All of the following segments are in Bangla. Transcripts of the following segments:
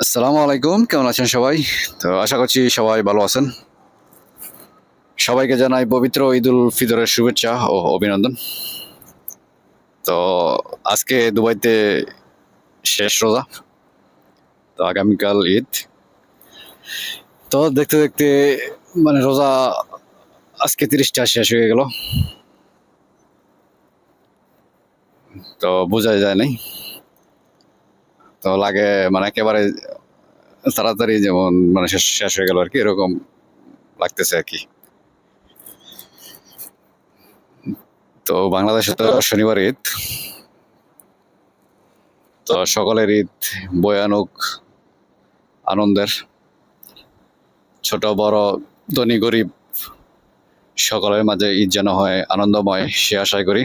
আসসালামু আলাইকুম, কেমন আছেন সবাই? তো আশা করছি সবাই ভালো আছেন। সবাইকে জানাই পবিত্র ঈদুল ফিতরের শুভেচ্ছা ও অভিনন্দন। তো আজকে দুবাইতে শেষ রোজা, তো আগামীকাল ঈদ। তো দেখতে দেখতে মানে রোজা আজকে 30টা শেষ হয়ে গেল। তো বোঝাই যায় নাই, তো লাগে মানে একেবারে তাড়াতাড়ি যেমন মানে শেষ শেষ হয়ে গেল আর কি, এরকম লাগতেছে আর কি। তো বাংলাদেশে তো শনিবার ঈদ, তো সকলের ঈদ ভয়ানক আনন্দের। ছোট বড় ধনী গরিব সকলের মাঝে ঈদ যেন হয় আনন্দময়, সে আশাই করি।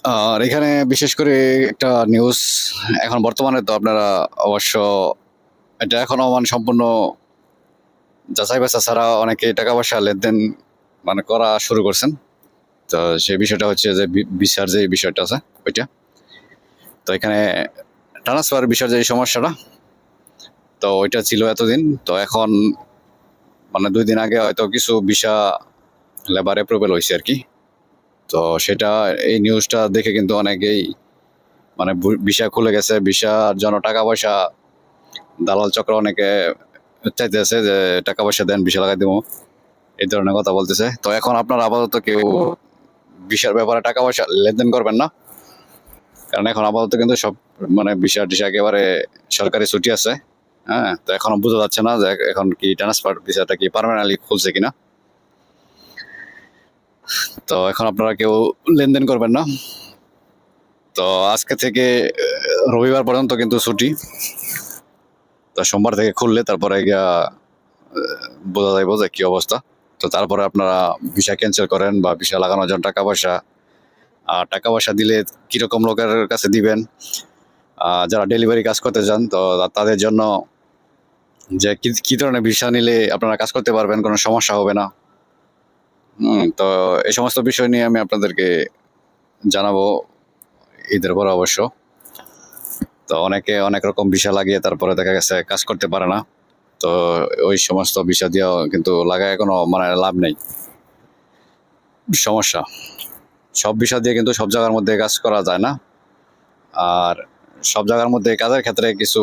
আর এখানে বিশেষ করে একটা নিউজ, এখন বর্তমানে তো আপনারা অবশ্য এটা এখনো মানে সম্পূর্ণ যাচাই বাছা ছাড়া অনেকে টাকা পয়সা লেনদেন মানে করা শুরু করছেন। তো সেই বিষয়টা হচ্ছে যে ভিসার যে বিষয়টা আছে ওইটা। তো এখানে ট্রান্সফার ভিসার যে সমস্যাটা, তো ওইটা ছিল এতদিন। তো এখন মানে 2 দিন আগে হয়তো কিছু ভিসা লেবার অ্যাপ্রুভেল হয়েছে আর কি। তো সেটা এই নিউজটা দেখে কিন্তু অনেকেই মানে ভিসা খুলে গেছে, ভিসার জন্য টাকা পয়সা দালাল চক্র অনেকে চাইতেছে যে টাকা পয়সা দেন, ভিসা লাগাই দেবো, এই ধরনের কথা বলতেছে। তো এখন আপনারা আপাতত কেউ ভিসার ব্যাপারে টাকা পয়সা লেনদেন করবেন না, কারণ এখন আপাতত কিন্তু সব মানে ভিসা টিসা একেবারে সরকারি ছুটি আছে। হ্যাঁ, তো এখনো বোঝা যাচ্ছে না যে এখন কি ট্রান্সফার ভিসাটা কি পার্মানেন্টলি খুলছে কিনা। তো এখন আপনারা কেউ লেনদেন করবেন না। তো আজকে থেকে রবিবার পর্যন্ত কিন্তু ছুটি। তো সোমবার থেকে খুললে তারপরে গিয়া বোঝা যাইব যে কি অবস্থা। তো তারপরে আপনারা ভিসা ক্যান্সেল করেন বা ভিসা লাগানোর জন্য টাকা পয়সা, আর টাকা পয়সা দিলে কিরকম লোকের কাছে দিবেন, যারা ডেলিভারি কাজ করতে যান তো তাদের জন্য যে কি ধরনের ভিসা নিলে আপনারা কাজ করতে পারবেন, কোনো সমস্যা হবে না। তো এই সমস্ত বিষয় নিয়ে আমি আপনাদেরকে জানাবো ঈদের পরে অবশ্য। তো অনেকে অনেক রকম ভিসা লাগিয়ে তারপরে দেখা গেছে কাজ করতে পারে না। তো ওই সমস্ত ভিসা দিয়েও কিন্তু লাগায় কোনো মানে লাভ নেই, সমস্যা। সব ভিসা দিয়ে কিন্তু সব জায়গার মধ্যে কাজ করা যায় না। আর সব জায়গার মধ্যে কাজের ক্ষেত্রে কিছু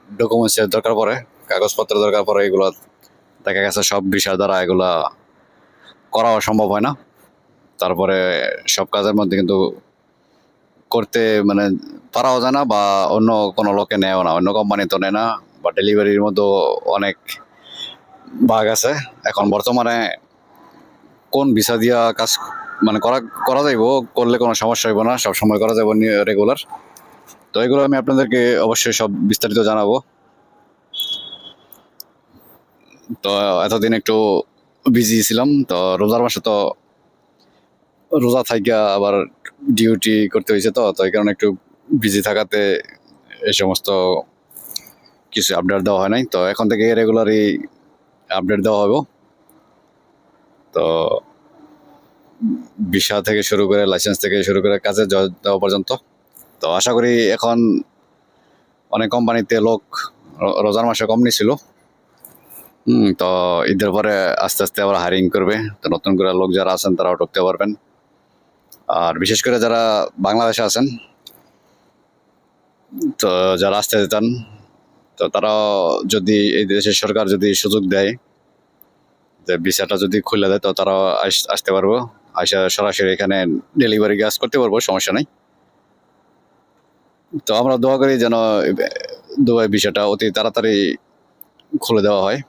ডকুমেন্টসের দরকার পড়ে, কাগজপত্র দরকার পড়ে, এগুলো দেখা গেছে সব ভিসা দ্বারা এগুলা করাও সম্ভব হয় না। তারপরে সব কাজের মধ্যে কিন্তু করতে মানে পারাও যায় না, বা অন্য কোনো লোকে নেয়ও না, অন্য কোম্পানি তো নেয় না, বা ডেলিভারির মধ্যে অনেক ভাগ আছে। এখন বর্তমানে কোন ভিসা দিয়া কাজ মানে করা করা যাইব, করলে কোনো সমস্যা হইব না, সব সময় করা যাইব রেগুলার। তো এগুলো আমি আপনাদেরকে অবশ্যই সব বিস্তারিত জানাবো। তো এতদিন একটু বিজি ছিলাম, তো রোজার মাসে তো রোজা থাইকা আবার ডিউটি করতে হয়েছে, তো তো এই কারণে একটু বিজি থাকাতে এই সমস্ত কিছু আপডেট দেওয়া হয় নাই। তো এখন থেকে রেগুলারই আপডেট দেওয়া হবে। তো ভিসা থেকে শুরু করে লাইসেন্স থেকে শুরু করে কাজে দেওয়া পর্যন্ত। তো আশা করি এখন অনেক কোম্পানিতে লোক রোজার মাসে কম নিছিল। তো ঈদের পরে আস্তে আস্তে আবার হায়ারিং করবে, তো নতুন করে লোক যারা আছেন তারাও ঢুকতে পারবেন। আর বিশেষ করে যারা বাংলাদেশে আছেন, তো যারা আসতে চান, তো তারাও যদি এই দেশের সরকার যদি সুযোগ দেয় যে ভিসাটা যদি খুলে দেয়, তো তারাও আসতে পারবো, আসা সরাসরি এখানে ডেলিভারি কাজ করতে পারবো, সমস্যা নাই। তো আমরা দোয়া করি যেন দুবাই ভিসাটা অতি তাড়াতাড়ি খুলে দেওয়া হয়,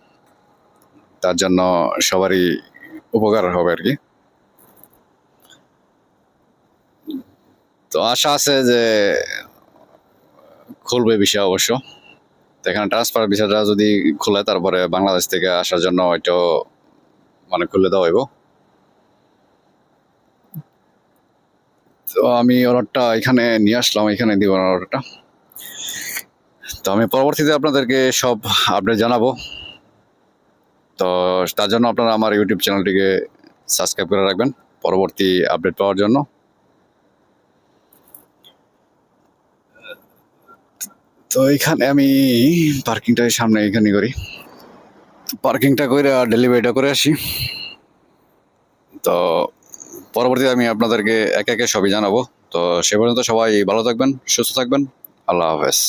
তার জন্য সবারই উপকার হবে আর কি। তো আশা আছে যে খুলবে ভিসা অবশ্য। তো এখানে ট্রান্সফার ভিসাটা যদি খুলে তারপরে বাংলাদেশ থেকে আসার জন্য হয়তো মানে খুলে দেওয়া হইব। তো আমি অর্ডারটা এখানে নিয়ে আসলাম, এখানে দিব অর্ডারটা। তো আমি পরবর্তীতে আপনাদেরকে সব আপডেট জানাবো। তো তার জন্য আপনারা আমার ইউটিউব চ্যানেলটিকে সাবস্ক্রাইব করে রাখবেন পরবর্তী আপডেট পাওয়ার জন্য। তো এখানে আমি পার্কিংটা সামনে এখানে করি, পার্কিংটা করে ডেলিভারিটা করে আসি। তো পরবর্তীতে আমি আপনাদেরকে একে একে সবই জানাবো। তো সে পর্যন্ত সবাই ভালো থাকবেন, সুস্থ থাকবেন। আল্লাহ হাফেজ।